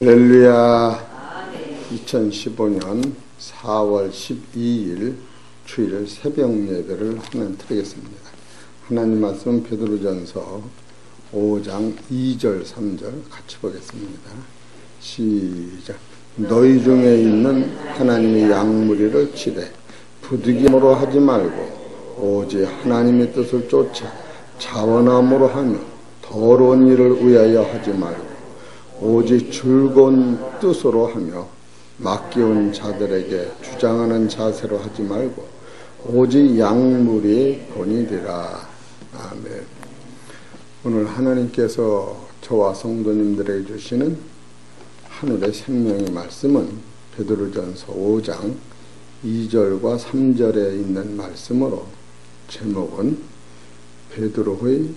할렐루야. 2015년 4월 12일 주일 새벽 예배를 하면 드리겠습니다. 하나님 말씀 베드로전서 5장 2절 3절 같이 보겠습니다. 시작. 너희 중에 있는 하나님의 양무리를 치되 부득이함으로 하지 말고 오직 하나님의 뜻을 쫓아 자원함으로 하며 더러운 일을 위하여 하지 말고 오직 즐거운 뜻으로 하며 맡겨온 자들에게 주장하는 자세로 하지 말고 오직 양무리의 본이 되라. 아멘. 오늘 하나님께서 저와 성도님들에게 주시는 하늘의 생명의 말씀은 베드로전서 5장 2절과 3절에 있는 말씀으로 제목은 베드로의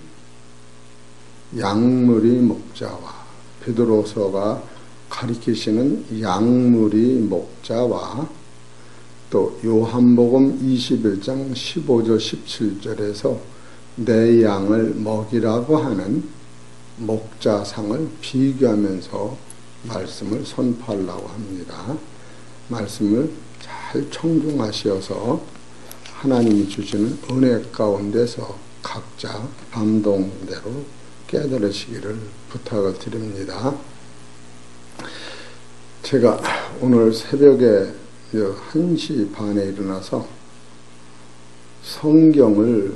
양무리 목자와 베드로서가 가리키시는 양무리 목자와 또 요한복음 21장 15절 17절에서 내 양을 먹이라고 하는 목자상을 비교하면서 말씀을 선포하려고 합니다. 말씀을 잘 청중하셔서 하나님이 주시는 은혜 가운데서 각자 감동대로 깨달으시기를 부탁을 드립니다. 제가 오늘 새벽에 1시 반에 일어나서 성경을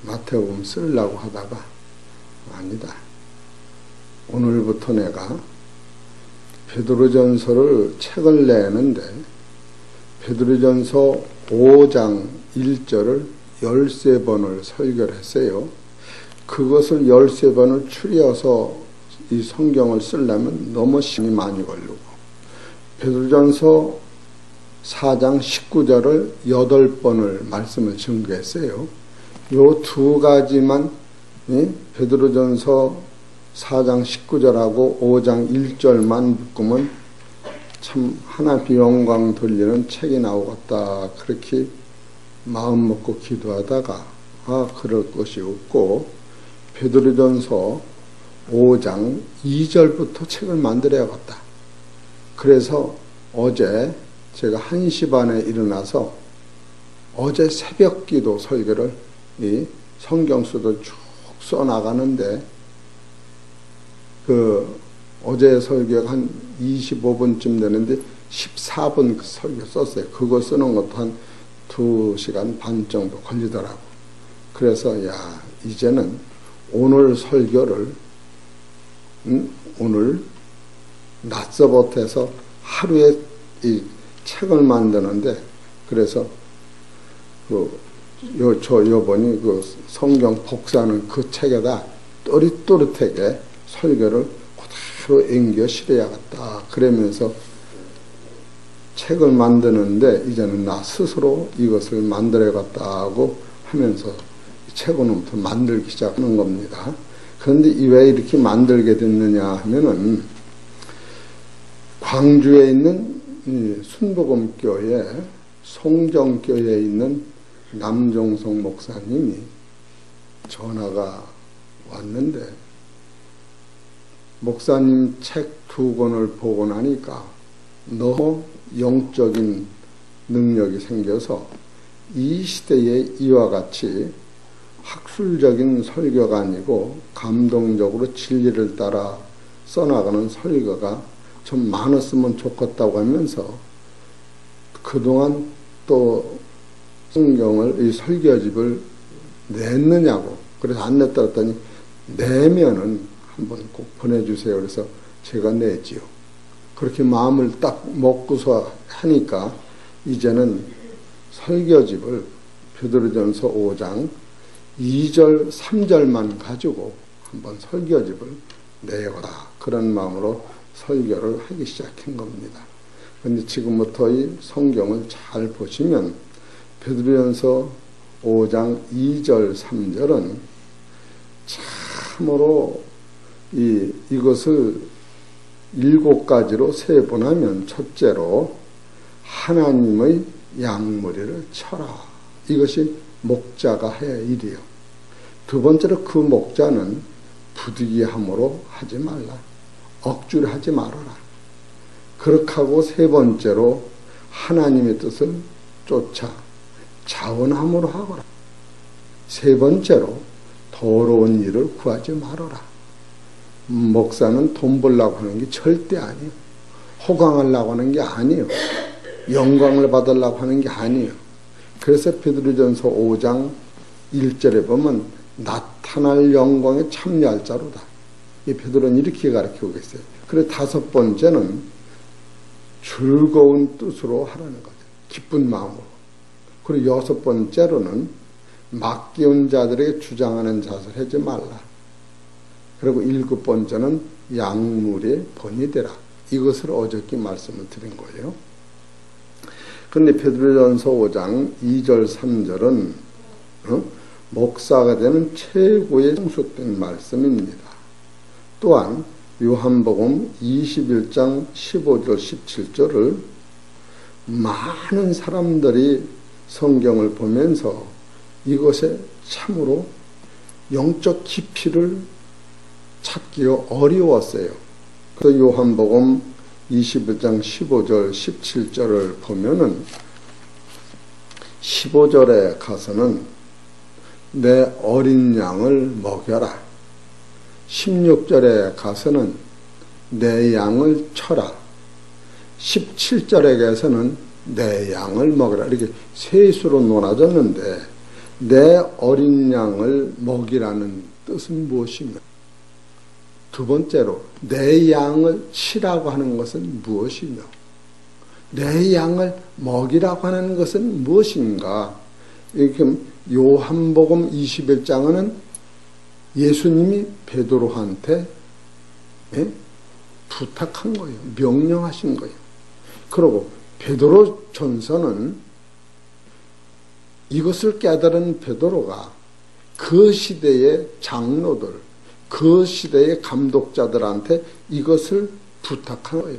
마태복음 쓰려고 하다가 아니다. 오늘부터 내가 베드로전서를 책을 내는데 베드로전서 5장 1절을 13번을 설교를 했어요. 그것을 13번을 추려서 이 성경을 쓰려면 너무 시간이 많이 걸리고 베드로전서 4장 19절을 8번을 말씀을 증거했어요. 요 두 가지만 베드로전서 4장 19절하고 5장 1절만 묶으면 참 하나님 영광 돌리는 책이 나오겠다. 그렇게 마음 먹고 기도하다가 그럴 것이 없고 베드로전서 5장 2절부터 책을 만들어야겠다. 그래서 어제 제가 1시 반에 일어나서 어제 새벽기도 설교를 이 성경수도 쭉 써나가는데 어제 설교가 한 25분쯤 되는데 14분 설교 썼어요. 그거 쓰는 것도 한 2시간 반 정도 걸리더라고. 그래서 이제는 오늘 설교를 오늘 낮서부터해서 하루에 이 책을 만드는데 그래서 요번이 그 성경 복사는 그 책에다 또릿또릿하게 설교를 그대로 앵겨 실어야겠다. 그러면서 책을 만드는데 이제는 나 스스로 이것을 만들어야겠다고 하면서 책으로부터 만들기 시작하는 겁니다. 그런데 왜 이렇게 만들게 됐느냐 하면은 광주에 있는 순복음교회 송정교회에 있는 남종성 목사님이 전화가 왔는데 목사님 책 2권을 보고 나니까 너무 영적인 능력이 생겨서 이 시대에 이와 같이 학술적인 설교가 아니고 감동적으로 진리를 따라 써나가는 설교가 좀 많았으면 좋겠다고 하면서 그동안 또 성경을 이 설교집을 냈느냐고 그래서 안 냈다 했더니 내면은 한번 꼭 보내주세요. 그래서 제가 내지요. 그렇게 마음을 딱 먹고서 하니까 이제는 설교집을 베드로전서 5장 2절 3절만 가지고 한번 설교집을 내거라. 그런 마음으로 설교를 하기 시작한 겁니다. 그런데 지금부터 이 성경을 잘 보시면 베드로전서 5장 2절 3절은 참으로 이것을 7가지로 세분하면 첫째로 하나님의 양무리를 쳐라. 이것이 목자가 해야 할 일이에요. 두 번째로 그 목자는 부득이함으로 하지 말라. 억지로 하지 말아라. 그렇게 하고 세 번째로 하나님의 뜻을 쫓아 자원함으로 하거라. 세 번째로 더러운 일을 구하지 말아라. 목사는 돈 벌려고 하는 게 절대 아니에요. 호강하려고 하는 게 아니에요. 영광을 받으려고 하는 게 아니에요. 그래서 베드로전서 5장 1절에 보면 나타날 영광에 참여할 자로다. 이 베드로는 이렇게 가르치고 계세요. 그리고 다섯 번째는 즐거운 뜻으로 하라는 거죠. 기쁜 마음으로. 그리고 여섯 번째로는 맡겨온 자들에게 주장하는 자세를 하지 말라. 그리고 일곱 번째는 약물에 번이되라. 이것을 어저께 말씀을 드린 거예요. 그런데 베드로전서 5장 2절 3절은 목사가 되는 최고의 성숙된 말씀입니다. 또한 요한복음 21장 15절 17절을 많은 사람들이 성경을 보면서 이것에 참으로 영적 깊이를 찾기가 어려웠어요. 그래서 요한복음 21장 15절 17절을 보면은 15절에 가서는 내 어린 양을 먹여라. 16절에 가서는 내 양을 쳐라. 17절에 가서는 내 양을 먹으라. 이렇게 셋으로 나눠졌는데 내 어린 양을 먹이라는 뜻은 무엇이며, 두 번째로 내 양을 치라고 하는 것은 무엇이며, 내 양을 먹이라고 하는 것은 무엇인가? 이렇게 요한복음 21장은 예수님이 베드로한테 부탁한 거예요. 명령하신 거예요. 그리고 베드로 전서는 이것을 깨달은 베드로가 그 시대의 장로들, 그 시대의 감독자들한테 이것을 부탁한 거예요.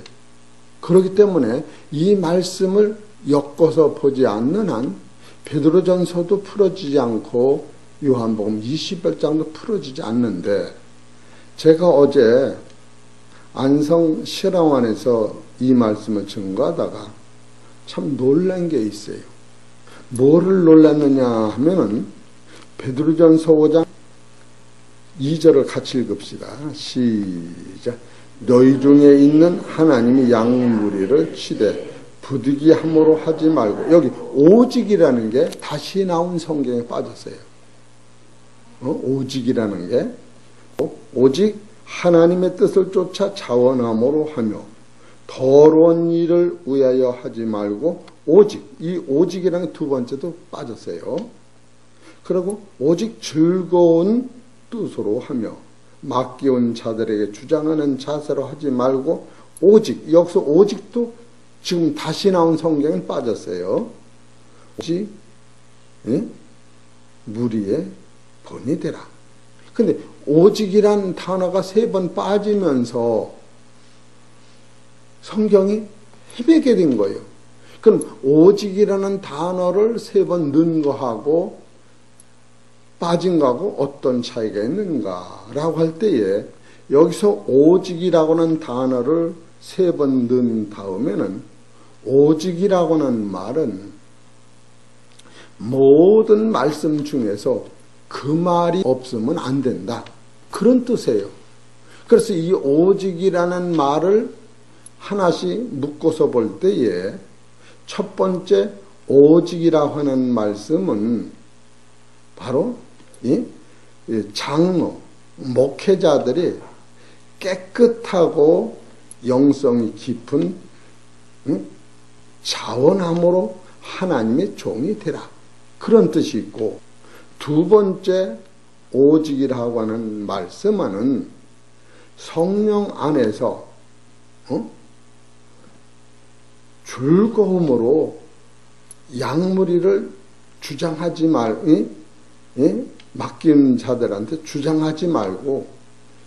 그렇기 때문에 이 말씀을 엮어서 보지 않는 한 베드로전서도 풀어지지 않고 요한복음 21장도 풀어지지 않는데, 제가 어제 안성 실황원에서 이 말씀을 증거하다가 참 놀란 게 있어요. 뭐를 놀랐느냐 하면은 베드로전서 5장 2절을 같이 읽읍시다. 시작. 너희 중에 있는 하나님이 양무리를 치되 부득이함으로 하지 말고, 여기 오직이라는 게 다시 나온 성경에 빠졌어요. 오직이라는 게 오직 하나님의 뜻을 쫓아 자원함으로 하며 더러운 일을 위하여 하지 말고, 오직, 이 오직이라는 게 두 번째도 빠졌어요. 그리고 오직 즐거운 뜻으로 하며 맡겨온 자들에게 주장하는 자세로 하지 말고, 오직, 여기서 오직도 지금 다시 나온 성경은 빠졌어요. 오직 무리에 번이 되라. 근데 오직이란 단어가 세 번 빠지면서 성경이 헤매게 된 거예요. 그럼 오직이라는 단어를 세 번 넣은 거하고 빠진 거하고 어떤 차이가 있는가라고 할 때에, 여기서 오직이라고 하는 단어를 세 번 넣은 다음에는, 오직이라고 하는 말은 모든 말씀 중에서 그 말이 없으면 안 된다, 그런 뜻이에요. 그래서 이 오직이라는 말을 하나씩 묶어서 볼 때에 첫 번째 오직이라고 하는 말씀은 바로 이 장로, 목회자들이 깨끗하고 영성이 깊은 자원함으로 하나님의 종이 되라, 그런 뜻이 있고, 두 번째 오직이라고 하는 말씀은 성령 안에서 즐거움으로 양무리를 주장하지 맡긴 자들한테 주장하지 말고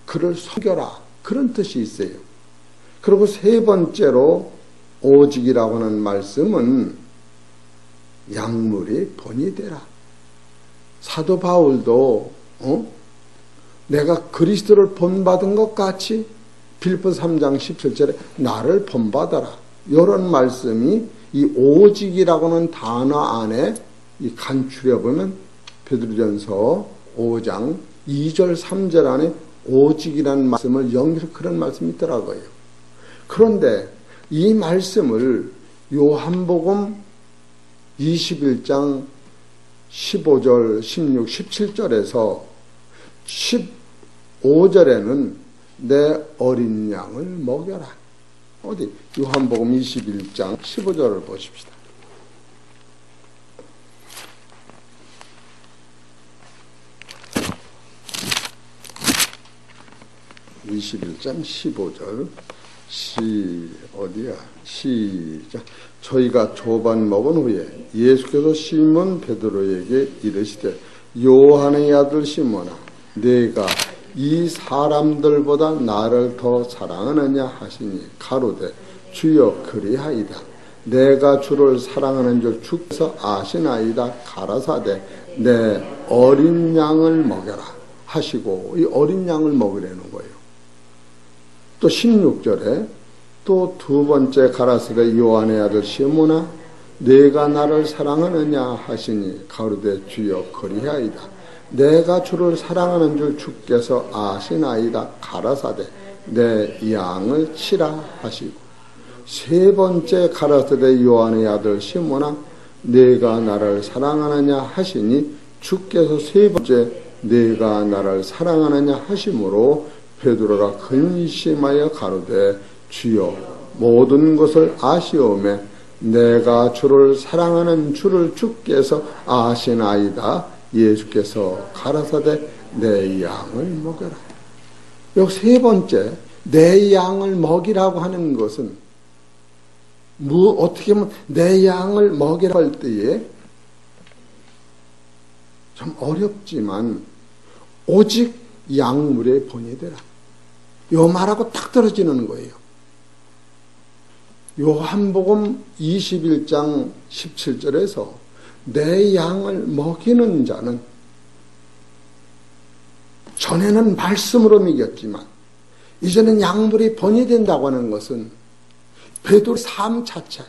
그를 섬겨라, 그런 뜻이 있어요. 그리고 세 번째로 오직이라고 하는 말씀은 양물이 번이 되라. 사도 바울도 내가 그리스도를 본받은 것 같이 빌립보서 3장 17절에 나를 본받아라. 이런 말씀이 이 오직이라고는 단어 안에 이 간추려 보면 베드로전서 5장 2절 3절 안에 오직이라는 말씀을 연결해서 그런 말씀이 있더라고요. 그런데 이 말씀을 요한복음 21장 15절, 16, 17절에서 15절에는 내 어린 양을 먹여라. 어디? 요한복음 21장 15절을 보십시다. 21장 15절 어디야? 시작. 저희가 조반 먹은 후에 예수께서 시몬 베드로에게 이르시되 요한의 아들 시몬아 내가 이 사람들보다 나를 더 사랑하느냐 하시니 가로되 주여 그리하이다. 내가 주를 사랑하는 줄 주께서 아시나이다. 가라사대 내 어린 양을 먹여라 하시고 이 어린 양을 먹으라는 거예요. 또 16절에 또 두 번째 가라사대 요한의 아들 시몬아 내가 나를 사랑하느냐 하시니 가로되 주여 그리하이다. 내가 주를 사랑하는 줄 주께서 아시나이다. 가라사대 내 양을 치라 하시고 세 번째 가라사대 요한의 아들 시몬아 내가 나를 사랑하느냐 하시니 주께서 세 번째 내가 나를 사랑하느냐 하심으로 베드로가 근심하여 가로되 주여 모든 것을 아시오매 내가 주를 사랑하는 주를 주께서 아시나이다. 예수께서 가라사대 내 양을 먹여라. 여기 세 번째 내 양을 먹이라고 하는 것은 어떻게 보면 내 양을 먹이라고 할 때에 좀 어렵지만 오직 양물의 본이 되라. 요 말하고 딱 떨어지는 거예요. 요한복음 21장 17절에서 내 양을 먹이는 자는 전에는 말씀으로 먹였지만 이제는 양물이 본이 된다고 하는 것은 베드로의 삶 자체,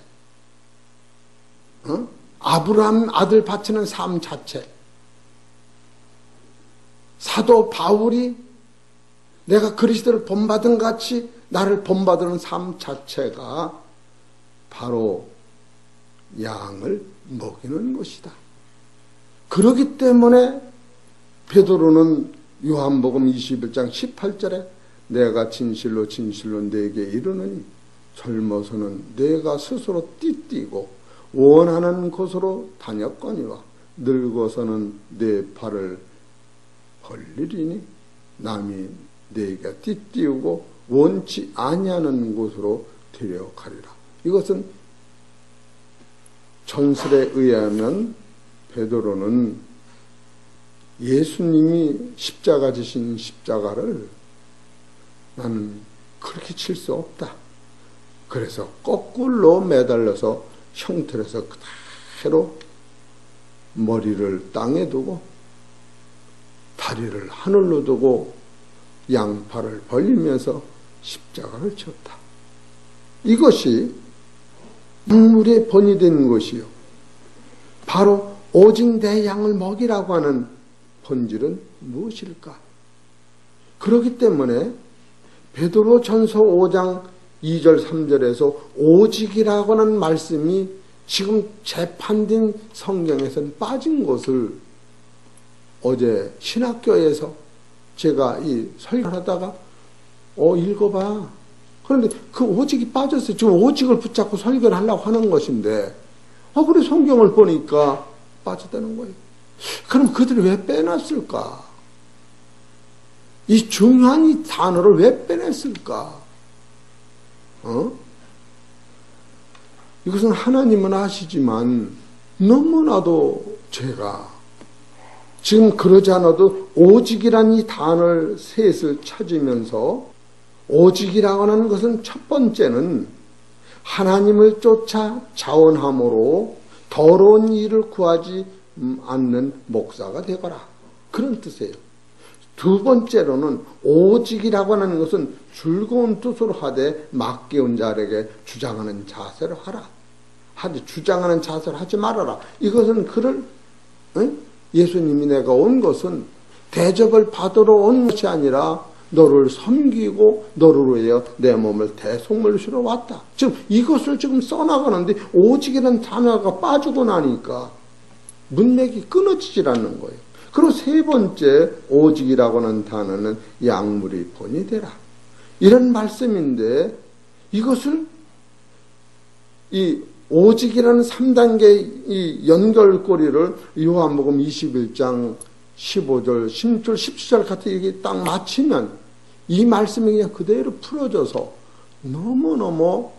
아브라함 아들 바치는 삶 자체, 사도 바울이 내가 그리스도를 본받은 같이 나를 본받는 삶 자체가 바로 양을 먹이는 것이다. 그렇기 때문에 베드로는 요한복음 21장 18절에 내가 진실로 진실로 네게 이르노니 젊어서는 내가 스스로 띠띠고 원하는 곳으로 다녔거니와 늙어서는 내 발을 벌리리니 남이 내가 띠띠우고 원치 아니하는 곳으로 데려가리라. 이것은 전설에 의하면 베드로는 예수님이 십자가 지신 십자가를 나는 그렇게 칠 수 없다. 그래서 거꾸로 매달려서 형틀에서 그대로 머리를 땅에 두고 다리를 하늘로 두고 양팔을 벌리면서 십자가를 쳤다. 이것이 양물의 본이 된 것이요. 바로 오직 내 양을 먹이라고 하는 본질은 무엇일까? 그렇기 때문에 베드로 전서 5장 2절 3절에서 오직이라고 하는 말씀이 지금 재판된 성경에서는 빠진 것을 어제 신학교에서 제가 이 설교를 하다가 읽어봐. 그런데 그 오직이 빠졌어요. 지금 오직을 붙잡고 설교를 하려고 하는 것인데 그래 성경을 보니까 빠졌다는 거예요. 그럼 그들이 왜 빼놨을까? 이 중요한 이 단어를 왜 빼냈을까? 이것은 하나님은 아시지만 너무나도 제가 지금 그러지 않아도 오직이란 이 단어를 셋을 찾으면서 오직이라고 하는 것은 첫 번째는 하나님을 쫓아 자원함으로 더러운 일을 구하지 않는 목사가 되거라. 그런 뜻이에요. 두 번째로는 오직이라고 하는 것은 즐거운 뜻으로 하되 맡겨온 자에게 주장하는 자세를 하라. 주장하는 자세를 하지 말아라. 이것은 그를 예수님이 내가 온 것은 대접을 받으러 온 것이 아니라 너를 섬기고 너를 위하여 내 몸을 대속물시러 왔다. 지금 이것을 지금 써나가는데 오직이라는 단어가 빠지고 나니까 문맥이 끊어지질 않는 거예요. 그리고 세 번째 오직이라고 하는 단어는 약물이 본이 되라. 이런 말씀인데 이것을 이 오직이라는 3단계 이 연결고리를 요한복음 21장 15절, 16절, 17절 같은 이게 딱 맞추면 이 말씀이 그냥 그대로 풀어져서 너무너무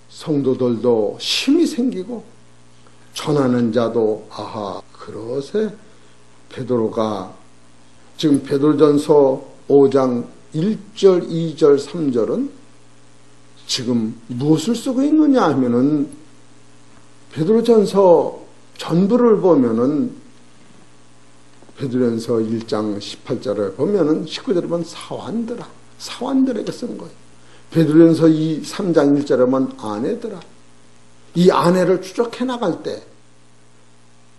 성도들도 힘이 생기고 전하는 자도 아하 그러세 베드로가 지금 베드로전서 5장 1절, 2절, 3절은 지금 무엇을 쓰고 있느냐 하면은 베드로전서 전부를 보면은 베드로전서 1장 18절을 보면은 19절에 보면 사환들에게 쓴 거예요. 베드로전서 3장 1절에 보면 아내들아, 이 아내를 추적해 나갈 때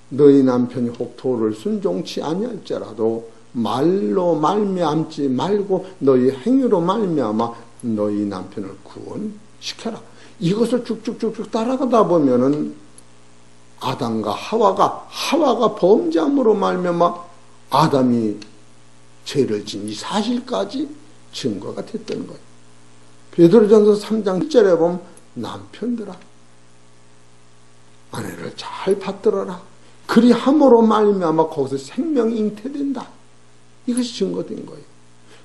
너희 남편이 혹 도를 순종치 아니할지라도 말로 말미암지 말고 너희 행위로 말미암아 너희 남편을 구원시켜라. 이것을 쭉쭉쭉쭉 따라가다 보면은 아담과 하와가 범죄함으로 말미암아 아담이 죄를 진 이 사실까지 증거가 됐던 거예요. 베드로전서 3장 1절에 보면 남편들아 아내를 잘 받들어라. 그리함으로 말미암아 거기서 생명이 잉태된다. 이것이 증거된 거예요.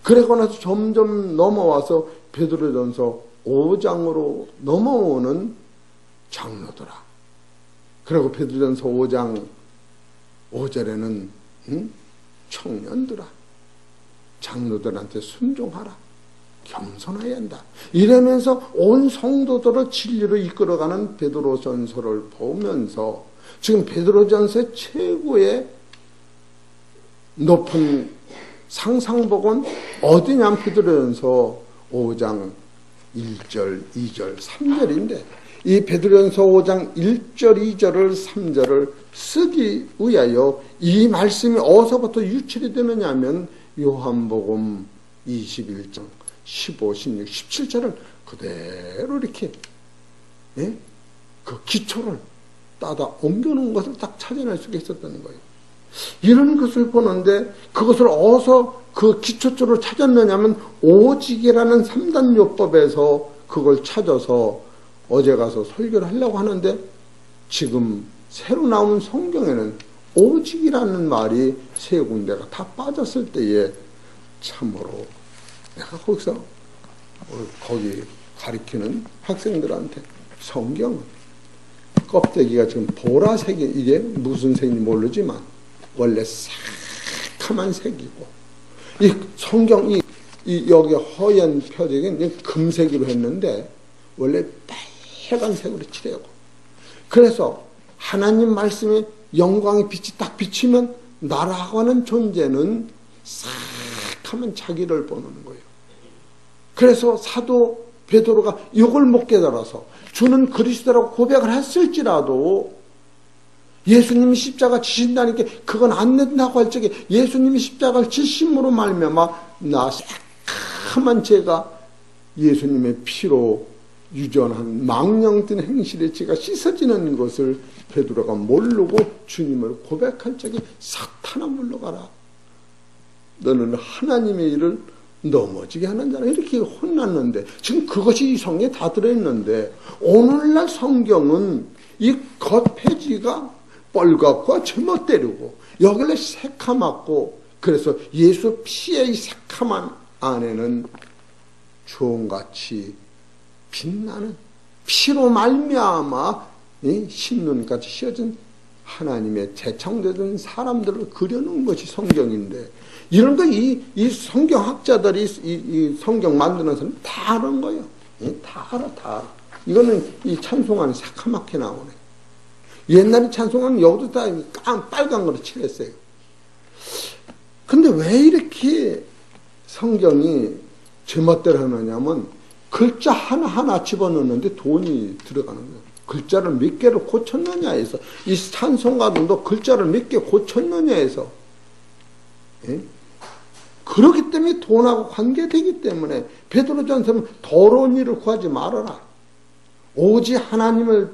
그러고 나서 점점 넘어와서 베드로전서 5장으로 넘어오는 장로들아. 그리고 베드로전서 5장 5절에는 청년들아 장로들한테 순종하라. 겸손해야 한다. 이러면서 온 성도들을 진리로 이끌어가는 베드로전서를 보면서 지금 베드로전서의 최고의 높은 상상복은 어디냐면 베드로전서 5장 1절, 2절, 3절인데 이 베드로전서 5장 1절, 2절을 3절을 쓰기 위하여 이 말씀이 어디서부터 유출이 되느냐 하면 요한복음 21장 15, 16, 17절을 그대로 이렇게 그 기초를 따다 옮겨놓은 것을 딱 찾아낼 수가 있었다는 거예요. 이런 것을 보는데 그것을 어디서 그 기초줄을 찾았느냐면 오직이라는 3단 요법에서 그걸 찾아서 어제 가서 설교를 하려고 하는데 지금 새로 나온 성경에는 오직이라는 말이 세 군데가 다 빠졌을 때에 참으로 내가 거기서 거기 가르치는 학생들한테 성경은 껍데기가 지금 보라색이 이게 무슨 색인지 모르지만 원래 새카만 색이고 이 성경이 여기 허연 표적은 금색으로 했는데 원래 빨간색으로 칠하고 그래서 하나님 말씀에 영광의 빛이 딱 비치면 나라고 하는 존재는 새카만 자기를 보는 거예요. 그래서 사도 베드로가 이걸 못 깨달아서 주는 그리스도라고 고백을 했을지라도 예수님이 십자가 지신다니까 그건 안 된다고 할 적에 예수님이 십자가를 지심으로 말미암아 나 새카만 죄가 예수님의 피로 유전한 망령된 행실의 죄가 씻어지는 것을 베드로가 모르고 주님을 고백할 적에 사탄아 물러가라. 너는 하나님의 일을 넘어지게 하는 자라 이렇게 혼났는데 지금 그것이 이 성경에 다 들어있는데 오늘날 성경은 이 겉폐지가 뻘겋고 제멋대로고 여기를 새카맣고 그래서 예수 피의 이 새카만 안에는 주홍같이 빛나는 피로 말미암아 신눈같이 씌어진 하나님의 제창되던 사람들을 그려놓은 것이 성경인데 이런 거 이 성경학자들이 이 성경 만드는 사람 다 아는 거예요. 다 알아, 다 알아. 이거는 이 찬송안에 새카맣게 나오네. 옛날에 찬송은 여기도 다 빨간 거로 칠했어요. 근데 왜 이렇게 성경이 제멋대로 하느냐면 글자 하나하나 집어넣는데 돈이 들어가는 거예요. 글자를 몇 개를 고쳤느냐 해서, 이 찬송가들도 글자를 몇 개 고쳤느냐 해서, 예? 그렇기 때문에 돈하고 관계되기 때문에 베드로전서는 더러운 일을 구하지 말아라. 오직 하나님의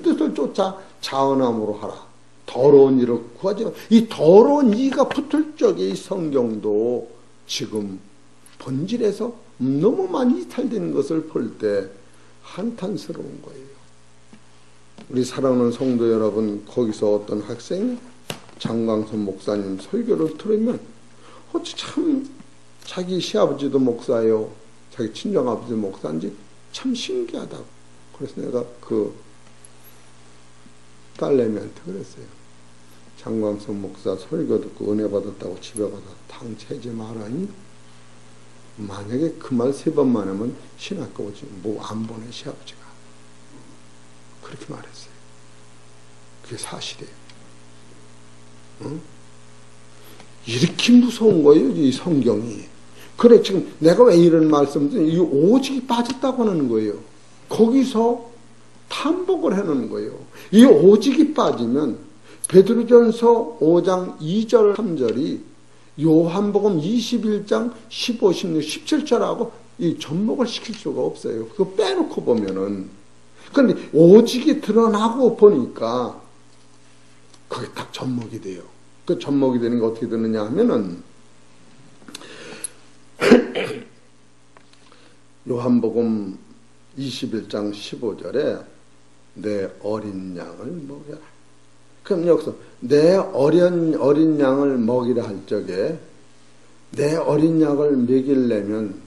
뜻을 쫓아 자원함으로 하라. 더러운 일을 구하지 마라. 이 더러운 이가 붙을 적에 이 성경도 지금 본질에서 너무 많이 이탈되는 것을 볼 때 한탄스러운 거예요. 우리 사랑하는 성도 여러분, 거기서 어떤 학생이 장광선 목사님 설교를 들으면 참 자기 시아버지도 목사예요. 자기 친정아버지도 목사인지 참 신기하다고. 그래서 내가 그 딸내미한테 그랬어요. 장광선 목사 설교 듣고 은혜 받았다고 집에 가서 당체하지 말아니? 만약에 그 말 3번만 하면 신학교 오지 뭐 안 보내 시아버지가. 그렇게 말했어요. 그게 사실이에요. 응? 이렇게 무서운 거예요, 이 성경이. 그래, 지금 내가 왜 이런 말씀을 드리냐, 이 오직이 빠졌다고 하는 거예요. 거기서 탐복을 해놓는 거예요. 이 오직이 빠지면 베드로전서 5장 2절 3절이 요한복음 21장 15, 16, 17절하고 이 접목을 시킬 수가 없어요. 그거 빼놓고 보면은. 그런데 오직이 드러나고 보니까 그게 딱 접목이 돼요. 그 접목이 되는 게 어떻게 되느냐 하면은 요한복음 21장 15절에 내 어린 양을 먹여라. 그럼 여기서 내 어린 양을 먹이라 할 적에 내 어린 양을 먹이려면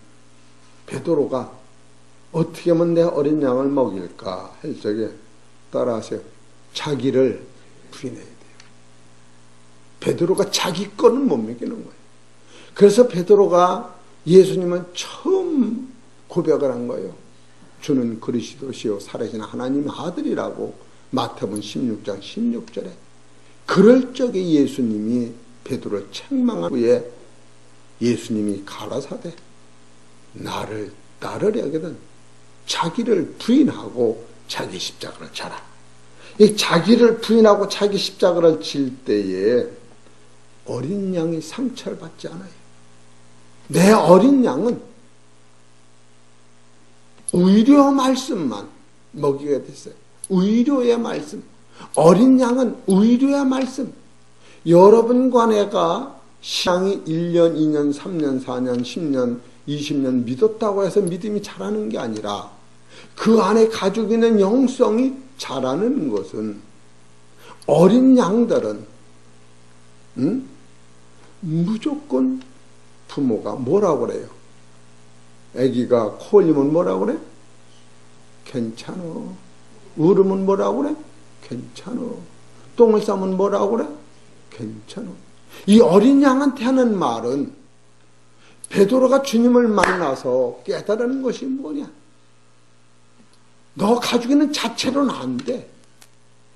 베드로가 어떻게 하면 내 어린 양을 먹일까 할 적에 따라하세요. 자기를 부인해야 돼요. 베드로가 자기 거는 못 먹이는 거예요. 그래서 베드로가 예수님은 처음 고백을 한 거예요. 주는 그리스도시요 살아계신 하나님의 아들이라고 마태복음 16장 16절에. 그럴 적에 예수님이 베드로를 책망한 후에 예수님이 가라사대 나를 따르려거든 자기를 부인하고 자기 십자가를 져라. 이 자기를 부인하고 자기 십자가를 질 때에 어린 양이 상처를 받지 않아요. 내 어린 양은 의료 말씀만 먹이게 됐어요. 의료의 말씀. 어린 양은 의료의 말씀. 여러분과 내가 신앙이 1년, 2년, 3년, 4년, 10년, 20년 믿었다고 해서 믿음이 자라는 게 아니라 그 안에 가지고 있는 영성이 자라는 것은 어린 양들은 무조건 부모가 뭐라고 그래요? 아기가 코 흘리면 뭐라고 그래? 괜찮어. 울으면 뭐라고 그래? 괜찮어. 똥을 싸면 뭐라고 그래? 괜찮어. 이 어린 양한테 하는 말은 베드로가 주님을 만나서 깨달은 것이 뭐냐? 너 가지고 있는 자체로는 안 돼.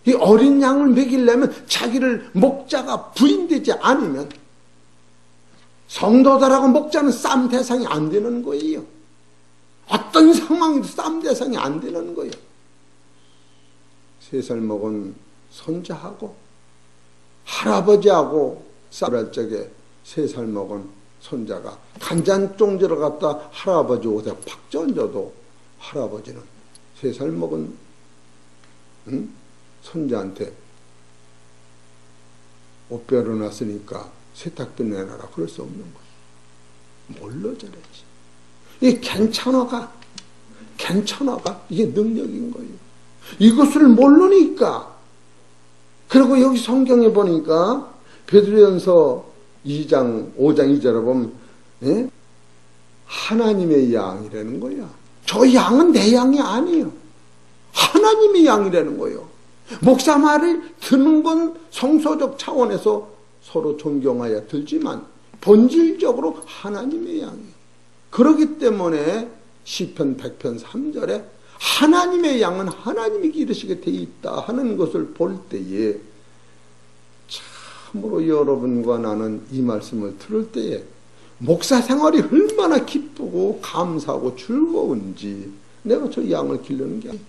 이 어린 양을 먹이려면 자기를 목자가 부인되지 않으면 성도들하고 목자는 싸움 대상이 안 되는 거예요. 어떤 상황에도 싸움 대상이 안 되는 거예요. 3살 먹은 손자하고 할아버지하고 싸울 적에 3살 먹은 손자가 간장종지를 갖다 할아버지 옷에 팍 던져도 할아버지는 3살 먹은 손자한테 옷 베어놨으니까 세탁비 내놔라 그럴 수 없는 거예요. 뭘로 저랬지? 이 괜찮아가 이게 능력인 거예요. 이것을 모르니까. 그리고 여기 성경에 보니까 베드로전서 2장 5장 2절에 보면 하나님의 양이라는 거야. 저 양은 내 양이 아니에요. 하나님의 양이라는 거예요. 목사 말을 듣는 건 성서적 차원에서 서로 존경하여 들지만 본질적으로 하나님의 양이에요. 그렇기 때문에 시편 100편 3절에 하나님의 양은 하나님이 기르시게 돼 있다 하는 것을 볼 때에 참 참으로 여러분과 나는 이 말씀을 들을 때에 목사 생활이 얼마나 기쁘고 감사하고 즐거운지, 내가 저 양을 기르는 게 아니에요.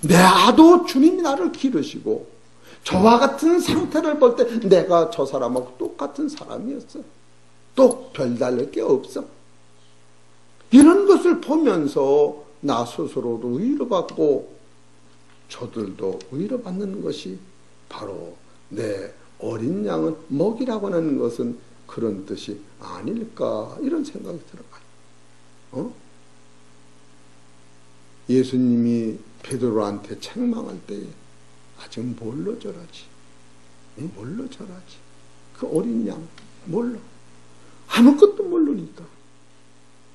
나도 주님이 나를 기르시고 저와 같은 상태를 볼 때 내가 저 사람하고 똑같은 사람이었어. 또 별다를 게 없어. 이런 것을 보면서 나 스스로도 위로받고 저들도 위로받는 것이 바로 내 어린 양을 먹이라고 하는 것은 그런 뜻이 아닐까, 이런 생각이 들어가요. 예수님이 베드로한테 책망할 때에 아직 뭘로 절하지? 뭘로 절하지? 그 어린 양 뭘로? 아무것도 모르니까.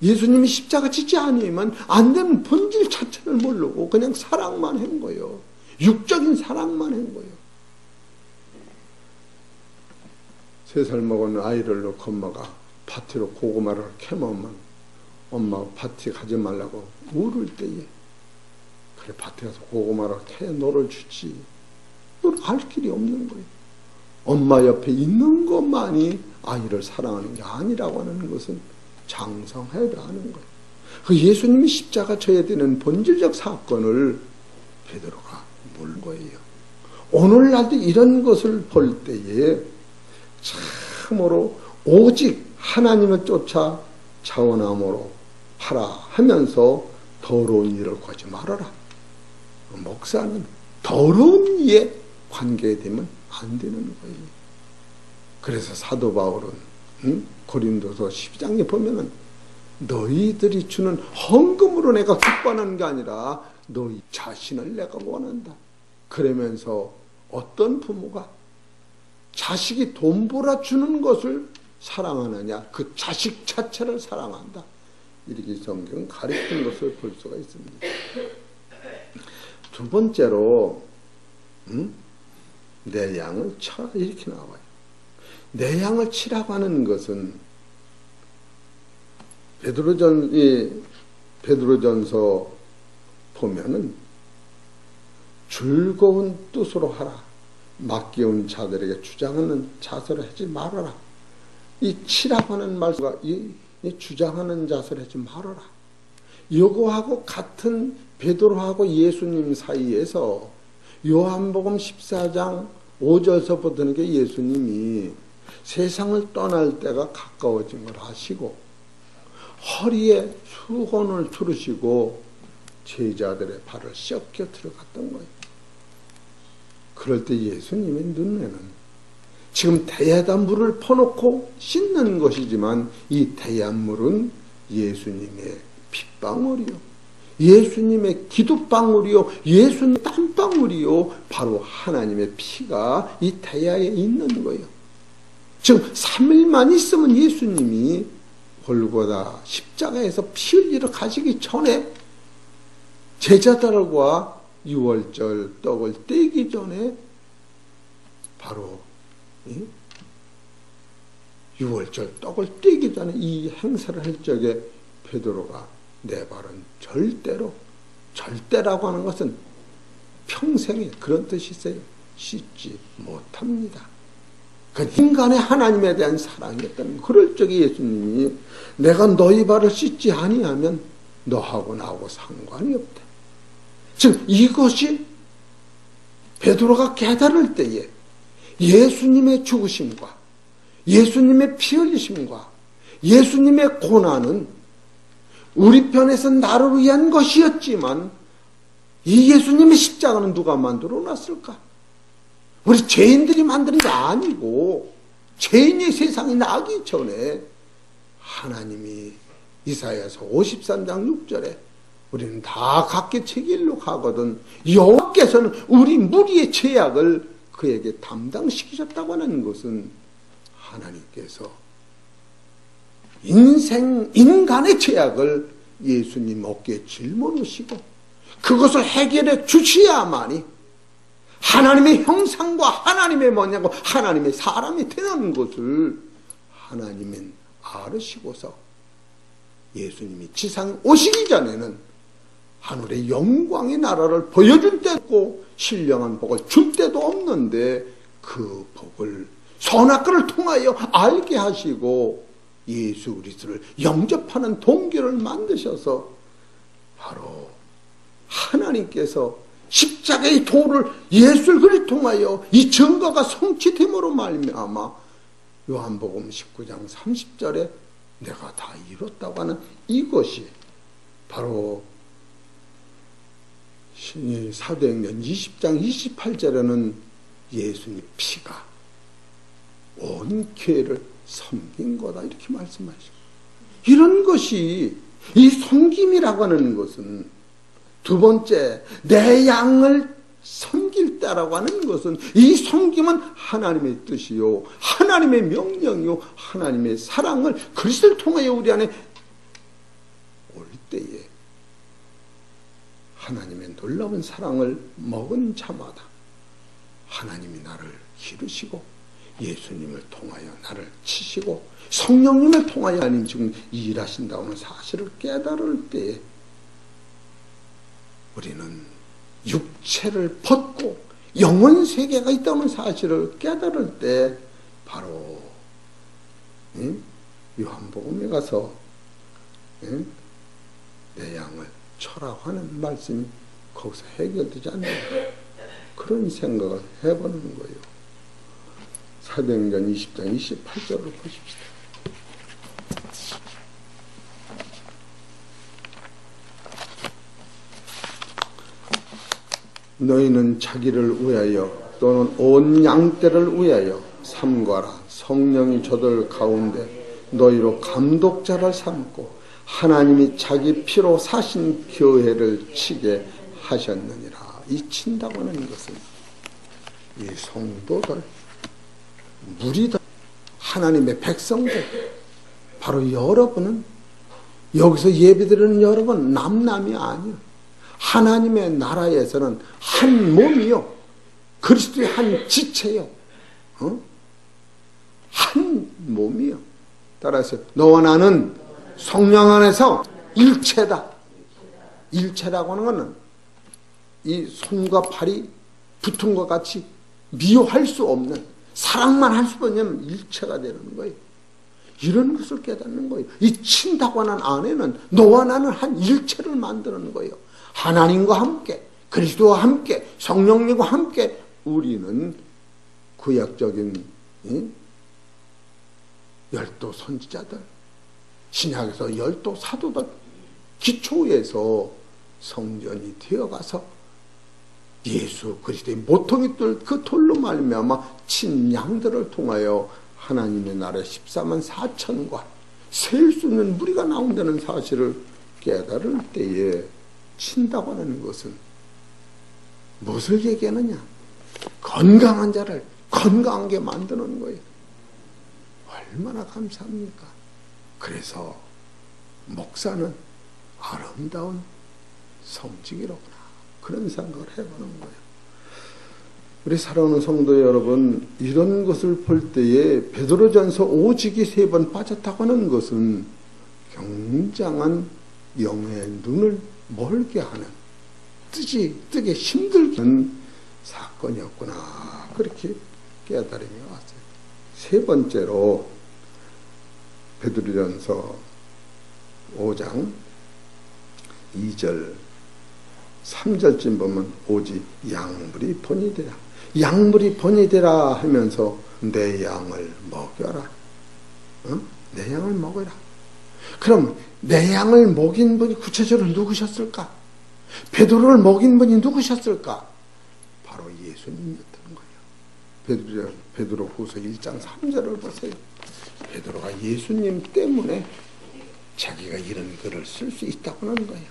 예수님이 십자가 지지 아니면 안 되는 본질 자체를 모르고 그냥 사랑만 한 거예요. 육적인 사랑만 한 거예요. 3살 먹은 아이를 놓고 엄마가 밭으로 고구마를 캐먹으면 엄마가 밭에 가지 말라고 물을 때에, 그래 밭에 가서 고구마를 캐 너를 주지, 너를 갈 길이 없는 거예요. 엄마 옆에 있는 것만이 아이를 사랑하는 게 아니라고 하는 것은 장성해야 하는 거예요. 그 예수님이 십자가 져야 되는 본질적 사건을 베드로가 모른 거예요. 오늘날도 이런 것을 볼 때에 참으로 오직 하나님을 쫓아 자원함으로 하라 하면서 더러운 일을 구하지 말아라. 목사는 더러운 일에 관계되면 안 되는 거예요. 그래서 사도 바울은 고린도서 12장에 보면은 너희들이 주는 헌금으로 내가 기뻐하는 게 아니라 너희 자신을 내가 원한다. 그러면서 어떤 부모가 자식이 돈 벌어 주는 것을 사랑하느냐, 그 자식 자체를 사랑한다. 이렇게 성경은 가르치는 것을 볼 수가 있습니다. 두 번째로 내 양을 쳐라, 이렇게 나와요. 내 양을 치라고 하는 것은 베드로전서 보면은 즐거운 뜻으로 하라. 맡겨온 자들에게 주장하는 자세를 하지 말아라. 이 치라고 하는 말씀과 이 주장하는 자세를 하지 말아라. 요거하고 같은 베드로하고 예수님 사이에서 요한복음 14장 5절서부터는 게 예수님이 세상을 떠날 때가 가까워진 걸 아시고 허리에 수건을 두르시고 제자들의 발을 씻겨 들어갔던 거예요. 그럴 때 예수님의 눈에는 지금 대야단물을 퍼놓고 씻는 것이지만 이 대야물은 예수님의 핏방울이요, 예수님의 기도방울이요, 예수님의 땀방울이요, 바로 하나님의 피가 이 대야에 있는 거예요. 지금 3일만 있으면 예수님이 골고다 십자가에서 피 흘리러 가시기 전에 제자들과 유월절 떡을 떼기 전에 바로 유월절 떡을 떼기 전에 이 행사를 할 적에 베드로가 내 발은 절대라고 하는 것은 평생에 그런 뜻이 있어요. 씻지 못합니다. 그 인간의 하나님에 대한 사랑이었다는, 그럴 적에 예수님이 내가 너희 발을 씻지 아니하면 너하고 나하고 상관이 없다. 즉 이것이 베드로가 깨달을 때에 예수님의 죽으심과 예수님의 피 흘리심과 예수님의 고난은 우리 편에서 나를 위한 것이었지만 이 예수님의 십자가는 누가 만들어 놨을까? 우리 죄인들이 만드는 게 아니고 죄인이 세상에 나기 전에 하나님이 이사야서 53장 6절에 우리는 다 각기 책일로 가거든 여호와께서는 우리 무리의 죄악을 그에게 담당시키셨다고 하는 것은 하나님께서 인간의 죄악을 예수님 어깨에 짊어지시고 그것을 해결해 주셔야만이 하나님의 형상과 하나님의 뭐냐고 하나님의 사람이 되는 것을 하나님은 알으시고서 예수님이 지상에 오시기 전에는 하늘의 영광의 나라를 보여줄 때도 없고 신령한 복을 줄 때도 없는데 그 복을 선악과를 통하여 알게 하시고 예수 그리스도를 영접하는 동기를 만드셔서 바로 하나님께서 십자가의 도를 예수를 통하여 이 증거가 성취됨으로 말미암아 요한복음 19장 30절에 내가 다 이뤘다고 하는 이것이 바로 사도행전 20장 28절에는 예수님 피가 온 교회를 섬긴 거다 이렇게 말씀하시고, 이런 것이 이 섬김이라고 하는 것은 두 번째 내 양을 섬길 때라고 하는 것은 이 섬김은 하나님의 뜻이요 하나님의 명령이요 하나님의 사랑을 그리스도를 통하여 우리 안에 올 때에 하나님의 놀라운 사랑을 먹은 자마다 하나님이 나를 기르시고 예수님을 통하여 나를 치시고 성령님을 통하여 하나님 지금 일하신다는 사실을 깨달을 때에 우리는 육체를 벗고 영혼 세계가 있다는 사실을 깨달을 때 바로 요한복음에 가서 내 양을 쳐라고 하는 말씀이 거기서 해결되지 않는 그런 생각을 해보는 거예요. 사도행전 20장 28절을 보십시다. 너희는 자기를 위하여 또는 온 양떼를 위하여 삼가라. 성령이 저들 가운데 너희로 감독자를 삼고 하나님이 자기 피로 사신 교회를 치게 하셨느니라. 이 친다고 하는 것은 이 성도들, 무리들, 하나님의 백성들, 바로 여러분은 여기서 예배드리는 여러분 남남이 아니에요. 하나님의 나라에서는 한 몸이요 그리스도의 한 지체요 한 몸이요. 따라서 너와 나는 성령 안에서 일체다. 일체라고 하는 것은 이 손과 팔이 붙은 것 같이 미워할 수 없는, 사랑만 할 수 없는 일체가 되는 거예요. 이런 것을 깨닫는 거예요. 이 친다고 하는 안에는 너와 나는 한 일체를 만드는 거예요. 하나님과 함께, 그리스도와 함께, 성령님과 함께 우리는 구약적인 열두 선지자들, 신약에서 열두 사도들 기초에서 성전이 되어가서 예수 그리스도의 모퉁이 돌 그 돌로 말미암아 친 양들을 통하여 하나님의 나라 14만 4천과 셀 수 없는 무리가 나온다는 사실을 깨달을 때에 친다고 하는 것은 무엇을 얘기하느냐? 건강한 자를 건강하게 만드는 거예요. 얼마나 감사합니까? 그래서 목사는 아름다운 성직이로구나, 그런 생각을 해보는 거예요. 우리 사랑하는 성도 여러분, 이런 것을 볼 때에 베드로전서 오직이 3번 빠졌다고 하는 것은 굉장한 영의 눈을 멀게 하는, 뜨기 힘들게 하는 사건이었구나, 그렇게 깨달음이 왔어요. 세 번째로 베드로전서 5장 2절 3절쯤 보면 오직 양물이 본이 되라, 양물이 본이 되라 하면서 내 양을 먹여라, 내 양을 먹어라. 그럼 내 양을 먹인 분이 구체적으로 누구셨을까? 베드로를 먹인 분이 누구셨을까? 바로 예수님이었다는 거예요. 베드로 후서 1장 3절을 보세요. 베드로가 예수님 때문에 자기가 이런 글을 쓸 수 있다고 하는 거예요.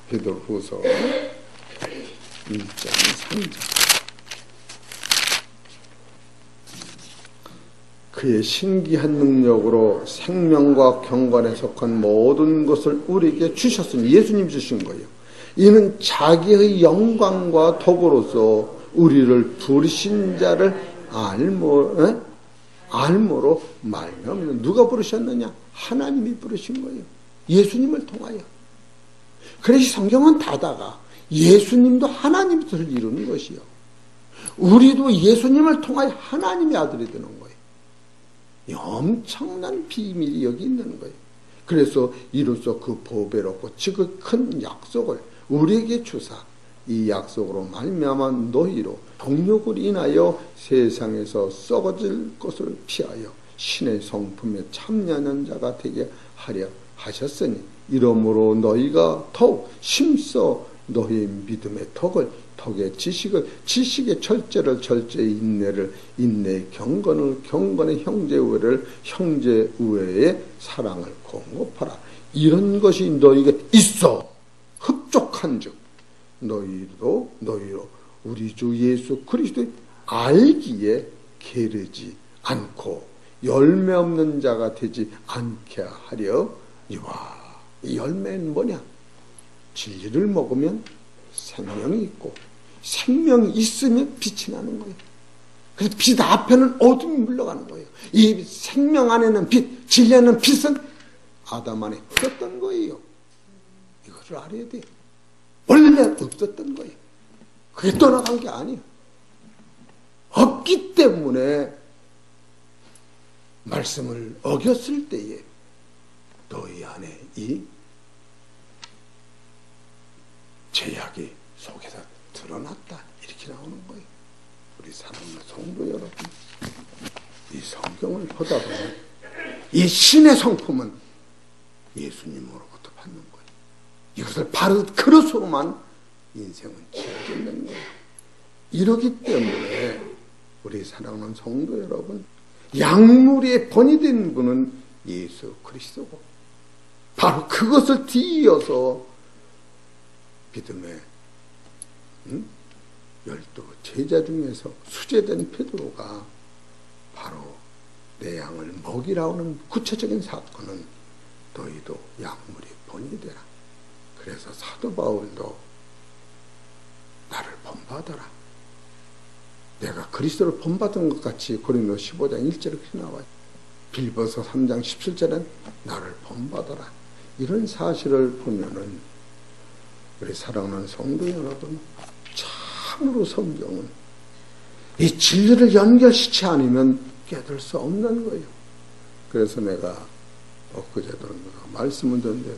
베드로 후서 1장 3절. 그의 신기한 능력으로 생명과 경건에 속한 모든 것을 우리에게 주셨으니, 예수님 주신 거예요. 이는 자기의 영광과 도구로서 우리를 부르신 자를 알므로 말미암아. 누가 부르셨느냐? 하나님이 부르신 거예요. 예수님을 통하여. 그래서 성경은 다다가 예수님도 하나님의 뜻을 이루는 것이요, 우리도 예수님을 통하여 하나님의 아들이 되는 거예요. 이 엄청난 비밀이 여기 있는 거예요. 그래서 이로써 그 보배롭고 지극히 큰 약속을 우리에게 주사 이 약속으로 말미암아 너희로 동력을 인하여 세상에서 썩어질 것을 피하여 신의 성품에 참여하는 자가 되게 하려 하셨으니 이러므로 너희가 더욱 힘써 너희의 믿음의 덕의 지식의 철제를 철제의 인내를 인내의 경건을 경건의 형제우애를 형제우애의 사랑을 공급하라. 이런 것이 너희에게 있어 흡족한즉 너희로 우리 주 예수 그리스도의 알기에 게으르지 않고 열매 없는 자가 되지 않게 하려. 이와 이 열매는 뭐냐? 진리를 먹으면 생명이 있고 생명이 있으면 빛이 나는 거예요. 그래서 빛 앞에는 어둠이 물러가는 거예요. 이 생명 안에는 빛, 진리 안에는 빛은 아담 안에 없었던 거예요. 이것을 알아야 돼요. 원래 없었던 거예요. 그게 떠나간 게 아니에요. 없기 때문에 말씀을 어겼을 때에 너희 안에 이 죄악이 속에서 드러났다. 이렇게 나오는 거예요. 우리 사랑하는 성도 여러분, 이 성경을 보다 보면 이 신의 성품은 예수님으로부터 받는 거예요. 이것을 바로 그릇으로만 인생은 지어지는 거예요. 이러기 때문에 우리 사랑하는 성도 여러분, 약물의 본이 된 분은 예수 그리스도고 바로 그것을 뒤이어서 믿음의 12 제자 중에서 수제된 베드로가 바로 내 양을 먹이라오는 구체적인 사건은 너희도 약물의 본이 되라. 그래서 사도 바울도 나를 본받아라. 내가 그리스도를 본받은 것 같이 고린도 15장 1절에 그렇게 나와요. 빌보서 3장 17절엔 나를 본받아라. 이런 사실을 보면은 우리 사랑하는 성도 여러분, 참으로 성경은 이 진리를 연결시키지 않으면 깨달을 수 없는 거예요. 그래서 내가 엊그제도 말씀을 드렸는데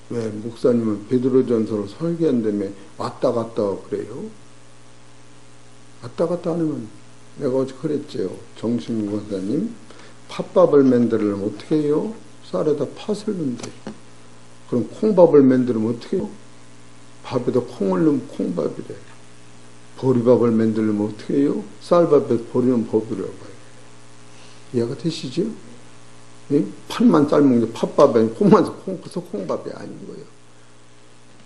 왜 목사님은 베드로전서를 설계한다며 왔다 갔다 그래요? 왔다 갔다 하면 내가 어제 그랬죠. 정신 권사님, 팥밥을 만들려면 어떻게 해요? 쌀에다 팥을 넣는데. 그럼 콩밥을 만들면 어떻게 해요? 밥에다 콩을 넣으면 콩밥이래. 보리밥을 만들려면 어떻게 해요? 쌀밥에 보리는 법이라고 해요. 이해가 되시죠? 예? 팥만 삶은 게 팥밥이 아니고 그래서 콩밥이 아닌 거예요.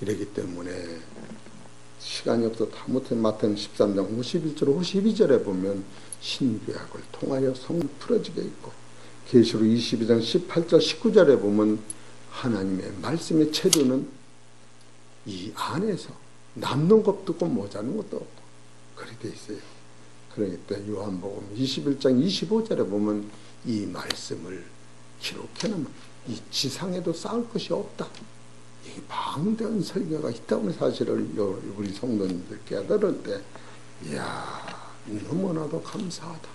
이러기 때문에 시간이 없어 다 못해 마태는 13장 51절 52절에 보면 신구약을 통하여 성을 풀어지게 있고 계시록 22장 18절 19절에 보면 하나님의 말씀의 체류는 이 안에서 남는 것도 없고 모자는 것도 없고 그렇게 돼 있어요. 그러기 때문에 요한복음 21장 25절에 보면 이 말씀을 기록해놓으면 이 지상에도 쌓을 것이 없다. 이 방대한 설교가 있다는 사실을 우리 성도님들 깨달을 때 이야 너무나도 감사하다.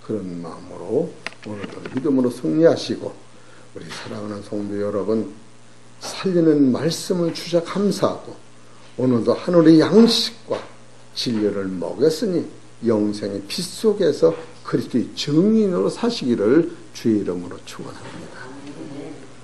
그런 마음으로 오늘도 믿음으로 승리하시고 우리 사랑하는 성도 여러분 살리는 말씀을 주셔 감사하고 오늘도 하늘의 양식과 진리를 먹였으니 영생의 빛 속에서 그리스도의 증인으로 사시기를 주의 이름으로 축원합니다.